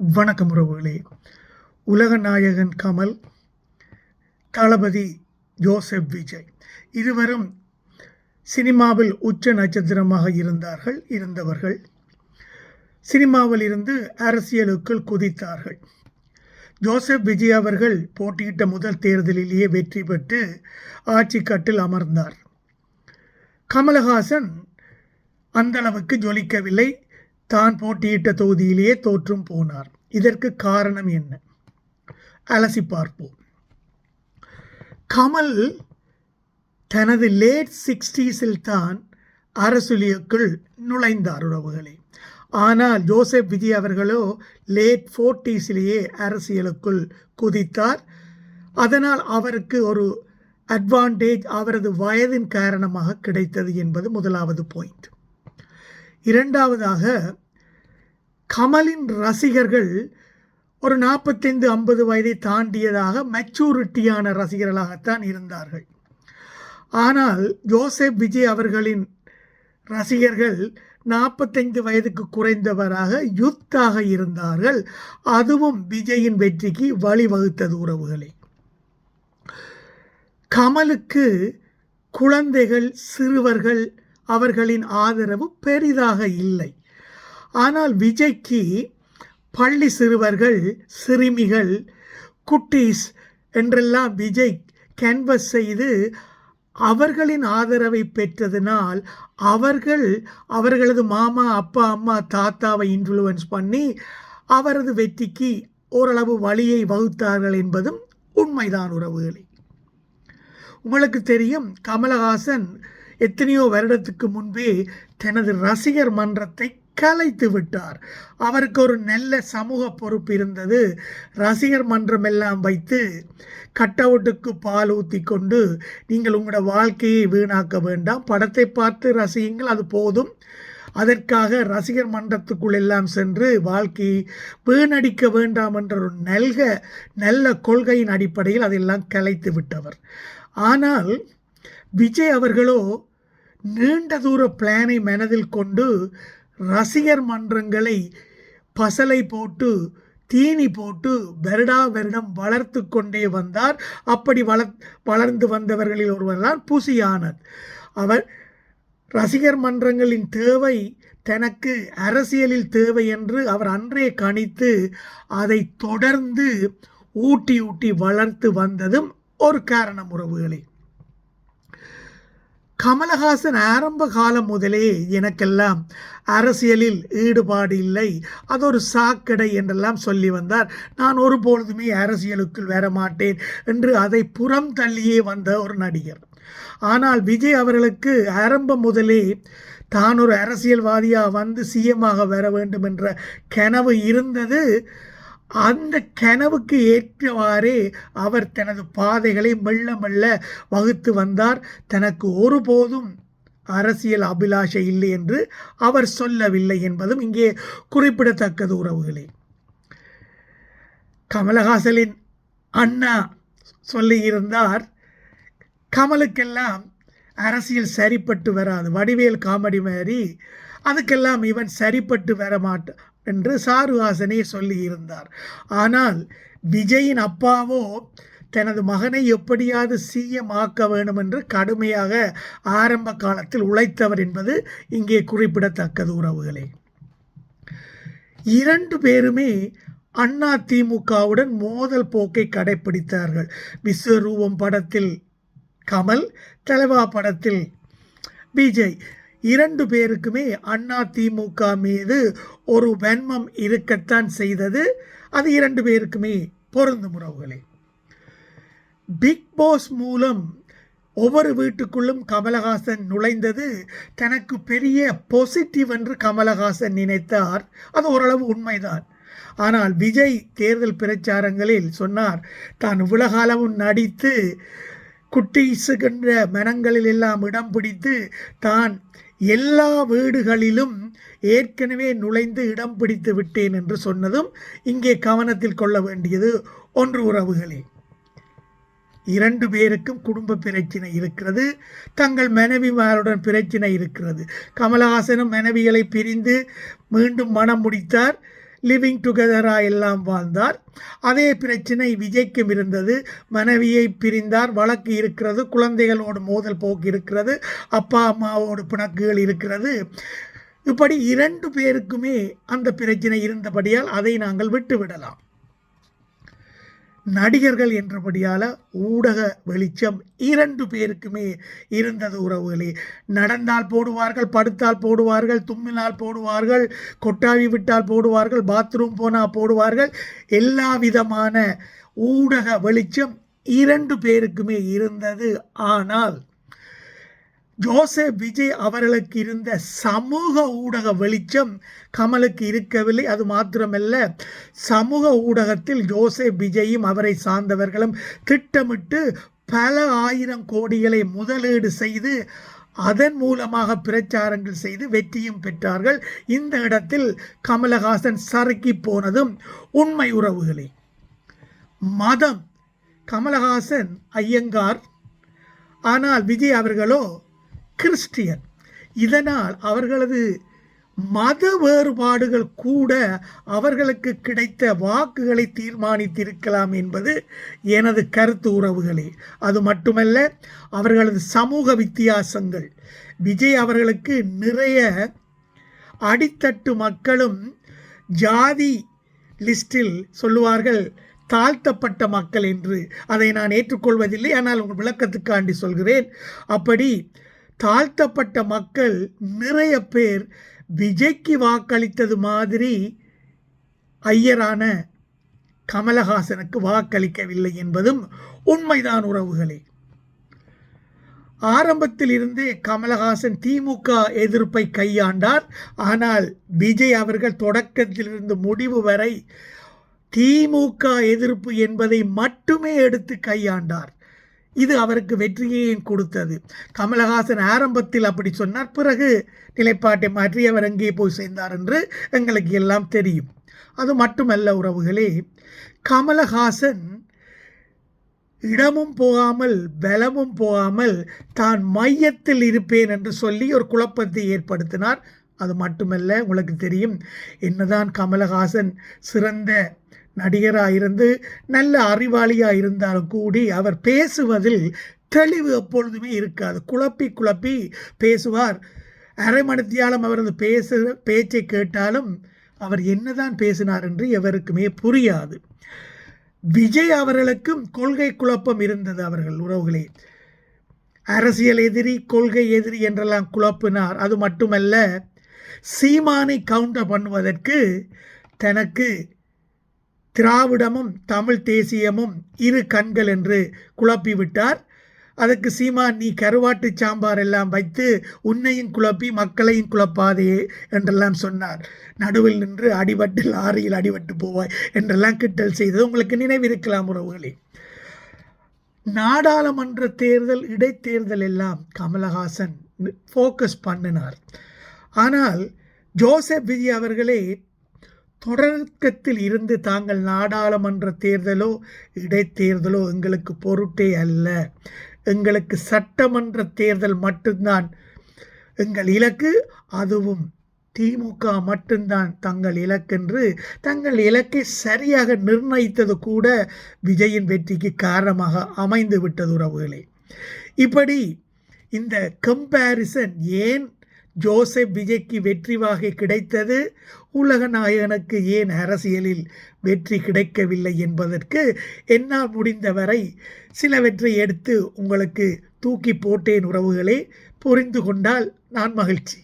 வணக்கம் உறவுகளே. உலக நாயகன் கமல், தளபதி ஜோசப் விஜய் இருவரும் சினிமாவில் உச்ச நட்சத்திரமாக இருந்தவர்கள். சினிமாவில் இருந்து அரசியலுக்குள் குதித்தார்கள். ஜோசப் விஜய் அவர்கள் போட்டியிட்ட முதல் தேர்தலிலேயே வெற்றி பெற்று ஆட்சி கட்டில் அமர்ந்தார். கமலஹாசன் அந்த அளவுக்கு ஜொலிக்கவில்லை. தான் போட்டியிட்ட தொகுதியிலேயே தோற்றும் போனார். இதற்கு காரணம் என்ன? அலசி பார்ப்போம். கமல் தனது லேட் 60s தான் அரசியலுக்குள் நுழைந்தார் உறவுகளே. ஆனால் ஜோசப் விஜய் அவர்களோ லேட் 40s அரசியலுக்குள் குதித்தார். அதனால் அவருக்கு ஒரு அட்வான்டேஜ் அவரது வயதின் காரணமாக கிடைத்தது என்பது முதலாவது பாயிண்ட். இரண்டாவதாக, கமலின் ரசிகர்கள் ஒரு 45-50 வயதை தாண்டியதாக மெச்சூரிட்டியான ரசிகர்களாகத்தான் இருந்தார்கள். ஆனால் ஜோசப் விஜய் அவர்களின் ரசிகர்கள் 45 வயதுக்கு குறைந்தவராக யூத்தாக இருந்தார்கள். அதுவும் விஜயின் வெற்றிக்கு வழிவகுத்தது உறவுகளே. கமலுக்கு குழந்தைகள், சிறுவர்கள் அவர்களின் ஆதரவு பெரிதாக இல்லை. ஆனால் விஜய்க்கு பள்ளி சிறுவர்கள், சிறுமிகள், குட்டீஸ் என்றெல்லாம் விஜய் கேன்வஸ் செய்து அவர்களின் ஆதரவை பெற்றதினால் அவர்களது மாமா, அப்பா, அம்மா, தாத்தாவை இன்ஃப்ளூயன்ஸ் பண்ணி அவரது வெற்றிக்கு ஓரளவு வழியை வகுத்தார்கள் என்பதும் உண்மைதான் உறவுகளே. உங்களுக்கு தெரியும், கமலஹாசன் எத்தனையோ வருடத்துக்கு முன்பே தனது ரசிகர் மன்றத்தை கலைத்து விட்டார். அவருக்கு ஒரு நல்ல சமூக பொறுப்பு இருந்தது. ரசிகர் மன்றம் எல்லாம் வைத்து கட்டவுட்டுக்கு பால் ஊற்றி கொண்டு, நீங்கள் உங்களோட வாழ்க்கையை வீணாக்க வேண்டாம், படத்தை பார்த்து ரசியுங்கள், அது போதும், அதற்காக ரசிகர் மன்றத்துக்குள் எல்லாம் சென்று வாழ்க்கையை வீணடிக்க வேண்டாம் என்ற ஒரு நல்ல கொள்கையின் அடிப்படையில் அதெல்லாம் கலைத்து விட்டவர். ஆனால் விஜய் அவர்களோ நீண்ட தூர பிளானை மனதில் கொண்டு ரசிகர் மன்றங்களை பசலை போட்டு, தீனி போட்டு வருடம் வளர்த்து கொண்டே வந்தார். அப்படி வளர்ந்து வந்தவர்களில் ஒருவர் தான் புசி ஆனந்த். அவர் ரசிகர் மன்றங்களின் தேவை தனக்கு அரசியலில் தேவை என்று அவர் அன்றே கணித்து அதை தொடர்ந்து ஊட்டி வளர்த்து வந்ததும் ஒரு காரணம் உறவுகளே. கமலஹாசன் ஆரம்ப காலம் முதலே எனக்கெல்லாம் அரசியலில் ஈடுபாடு இல்லை, அது ஒரு சாக்கடை என்றெல்லாம் சொல்லி வந்தார். நான் ஒருபொழுதுமே அரசியலுக்குள் வர மாட்டேன் என்று அதை புறம் தள்ளியே வந்த ஒரு நடிகர். ஆனால் விஜய் அவர்களுக்கு ஆரம்பம் முதலே தான் ஒரு அரசியல்வாதியாக வந்து சிஎம்மாக வர வேண்டும் என்ற கனவு இருந்தது. அந்த கனவுக்கு ஏற்றவாறே அவர் தனது பாதைகளை மெல்ல வகுத்து வந்தார். தனக்கு ஒருபோதும் அரசியல் அபிலாஷை இல்லை என்று அவர் சொல்லவில்லை என்பதும் இங்கே குறிப்பிடத்தக்கது உறவுகளே. கமலஹாசனின் அண்ணா சொல்லியிருந்தார், கமலுக்கெல்லாம் அரசியல் சரிப்பட்டு வராது, வடிவேல் காமெடி மாதிரி அதுக்கெல்லாம் இவன் சரிப்பட்டு வர மாட்டான் என்று சாருஹாசனே சொல்லியிருந்தார். ஆனால் விஜயின் அப்பாவோ தனது மகனை எப்படியாவது சிஎம் ஆக்க வேண்டும் என்று கடுமையாக ஆரம்ப காலத்தில் உழைத்தவர் என்பது இங்கே குறிப்பிடத்தக்கது உறவுகளே. இரண்டு பேருமே அண்ணா திமுகவுடன் மோதல் போக்கை கடைப்பிடித்தார்கள். விஸ்வரூபம் படத்தில் கமல், தலைவா படத்தில் விஜய். இரண்டு பேருக்குமே அண்ணா திமுக மீது ஒரு வன்மம் இருக்கத்தான் செய்தது. அது இரண்டு பேருக்குமே பொருந்தும் உறவுகளே. பிக் பாஸ் மூலம் ஒவ்வொரு வீட்டுக்குள்ளும் கமலஹாசன் நுழைந்தது தனக்கு பெரிய பாசிட்டிவ் என்று கமலஹாசன் நினைத்தார். அது ஓரளவு உண்மைதான். ஆனால் விஜய் தேர்தல் பிரச்சாரங்களில் சொன்னார், தான் உலகளவும் நடித்து குட்டீஸுகின்ற மனங்களில் எல்லாம் இடம் பிடித்து தான் எல்லா வீடுகளிலும் ஏற்கனவே நுழைந்து இடம் பிடித்து விட்டேன் என்று சொன்னதும் இங்கே கவனத்தில் கொள்ள வேண்டியது ஒன்று உறவுகளே. இரண்டு பேருக்கும் குடும்ப பிரச்சனை இருக்கிறது, தங்கள் மனைவிமாருடன் பிரச்சனை இருக்கிறது. கமலஹாசனும் மனைவிகளை பிரிந்து மீண்டும் மனம் முடித்தார். லிவிங் டுகெதராக எல்லாம் வாழ்ந்தார். அதே பிரச்சனை விஜய்க்கும் இருந்தது. மனைவியை பிரிந்தார், வழக்கு இருக்கிறது, குழந்தைகளோடு மோதல் போக்கு இருக்கிறது, அப்பா அம்மாவோடு பிணக்குகள் இருக்கிறது. இப்படி 2 பேருக்குமே அந்த பிரச்சனை இருந்தபடியால் அதை நாங்கள் விட்டுவிடலாம். நடிகர்கள் என்றபடியால் ஊடக வெளிச்சம் 2 பேருக்குமே இருந்தது உறவுகளே. நடந்தால் போடுவார்கள், படுத்தால் போடுவார்கள், தும்மினால் போடுவார்கள், கொட்டாவி விட்டால் போடுவார்கள், பாத்ரூம் போனால் போடுவார்கள். எல்லா விதமான ஊடக வெளிச்சம் 2 பேருக்குமே இருந்தது. ஆனால் ஜோசப் விஜய் அவர்களுக்கு இருந்த சமூக ஊடக வெளிச்சம் கமலுக்கு இருக்கவில்லை. அது மாத்திரமல்ல, சமூக ஊடகத்தில் ஜோசப் விஜயும் அவரை சார்ந்தவர்களும் திட்டமிட்டு பல 1000 கோடிகளை முதலீடு செய்து அதன் மூலமாக பிரச்சாரங்கள் செய்து வெற்றியும் பெற்றார்கள். இந்த இடத்தில் கமலஹாசன் சறுக்கி போனதும் உண்மை உறவுகளே. மதம், கமலஹாசன் ஐயங்கார், ஆனால் விஜய் அவர்களோ கிறிஸ்டியன். இதனால் அவர்களது மத வேறுபாடுகள் கூட அவர்களுக்கு கிடைத்த வாக்குகளை தீர்மானித்திருக்கலாம் என்பது எனது கருத்து உறவுகளே. அது மட்டுமல்ல, அவர்களது சமூக வித்தியாசங்கள். விஜய் அவர்களுக்கு நிறைய அடித்தட்டு மக்களும் ஜாதி லிஸ்டில் சொல்லுவார்கள் தாழ்த்தப்பட்ட மக்கள் என்று. அதை நான் ஏற்றுக்கொள்வதில்லை, ஆனால் உங்கள் விளக்கத்துக்காண்டி சொல்கிறேன். அப்படி தாழ்த்தப்பட்ட மக்கள் நிறைய பேர் விஜய்க்கு வாக்களித்தது மாதிரி ஐயரான கமலஹாசனுக்கு வாக்களிக்கவில்லை என்பதும் உண்மைதான் உறவுகளே. ஆரம்பத்தில் இருந்தே கமலஹாசன் திமுக எதிர்ப்பை கையாண்டார். ஆனால் விஜய் அவர்கள் தொடக்கத்திலிருந்து முடிவு வரை திமுக எதிர்ப்பு என்பதை மட்டுமே எடுத்து கையாண்டார். இது அவருக்கு வெற்றியையும் கொடுத்தது. கமலஹாசன் ஆரம்பத்தில் அப்படி சொன்னார், பிறகு நிலைப்பாட்டை மாற்றி அவர் எங்கே போய் சேர்ந்தார் என்று எங்களுக்கு எல்லாம் தெரியும். அது மட்டுமல்ல உறவுகளே, கமலஹாசன் இடமும் போகாமல் பலமும் போகாமல் தான் மையத்தில் இருப்பேன் என்று சொல்லி ஒரு குழப்பத்தை ஏற்படுத்தினார். அது மட்டுமல்ல, உங்களுக்கு தெரியும், என்னதான் கமலஹாசன் சிறந்த நடிகராக இருந்து நல்ல அறிவாளியாக இருந்தாலும் கூடி அவர் பேசுவதில் தெளிவு எப்பொழுதுமே இருக்காது. குழப்பி குழப்பி பேசுவார். அரை மணித்தியாலம் அவரது பேச்சை கேட்டாலும் அவர் என்னதான் பேசினார் என்று எவருக்குமே புரியாது. விஜய் அவர்களுக்கும் கொள்கை குழப்பம் இருந்தது. அவர்கள் உறவுகளே, அரசியல் எதிரி, கொள்கை எதிரி என்றெல்லாம் குழப்பினார். அது மட்டுமல்ல, சீமானை கவுண்டர் பண்ணுவதற்கு தனக்கு திராவிடமும் தமிழ் தேசியமும் 2 கண்கள் என்று குழப்பிவிட்டார். அதுக்கு சீமான், நீ கருவாட்டு சாம்பார் எல்லாம் வைத்து உன்னையும் குழப்பி மக்களையும் குழப்பாதே என்றெல்லாம் சொன்னார். நடுவில் நின்று அடிபட்டு லாரியில் அடிபட்டு போவாய் என்றெல்லாம் கிட்டல் செய்தது உங்களுக்கு நினைவிருக்கலாம் உறவுகளே. நாடாளுமன்ற தேர்தல், இடைத்தேர்தல் எல்லாம் கமலஹாசன் ஃபோக்கஸ் பண்ணினார். ஆனால் ஜோசப் விஜய் அவர்களே தொடக்கத்தில் இருந்து தாங்கள் நாடாளுமன்ற தேர்தலோ இடைத்தேர்தலோ எங்களுக்கு பொருட்டே அல்ல, எங்களுக்கு சட்டமன்ற தேர்தல் மட்டும்தான் எங்கள் இலக்கு, அதுவும் திமுக மட்டும்தான் தங்கள் இலக்கென்று தங்கள் இலக்கை சரியாக நிர்ணயித்தது கூட விஜயின் வெற்றிக்கு காரணமாக அமைந்து விட்டது உறவுகளே. இப்படி இந்த கம்பேரிசன் ஏன் ஜோசப் விஜய்க்கு வெற்றி வாகை கிடைத்தது, உலக நாயகனுக்கு ஏன் அரசியலில் வெற்றி கிடைக்கவில்லை என்பதற்கு என்னால் முடிந்தவரை சிலவற்றை எடுத்து உங்களுக்கு தூக்கி போட்டேன் உறவுகளே. புரிந்து கொண்டால் நான் மகிழ்ச்சி.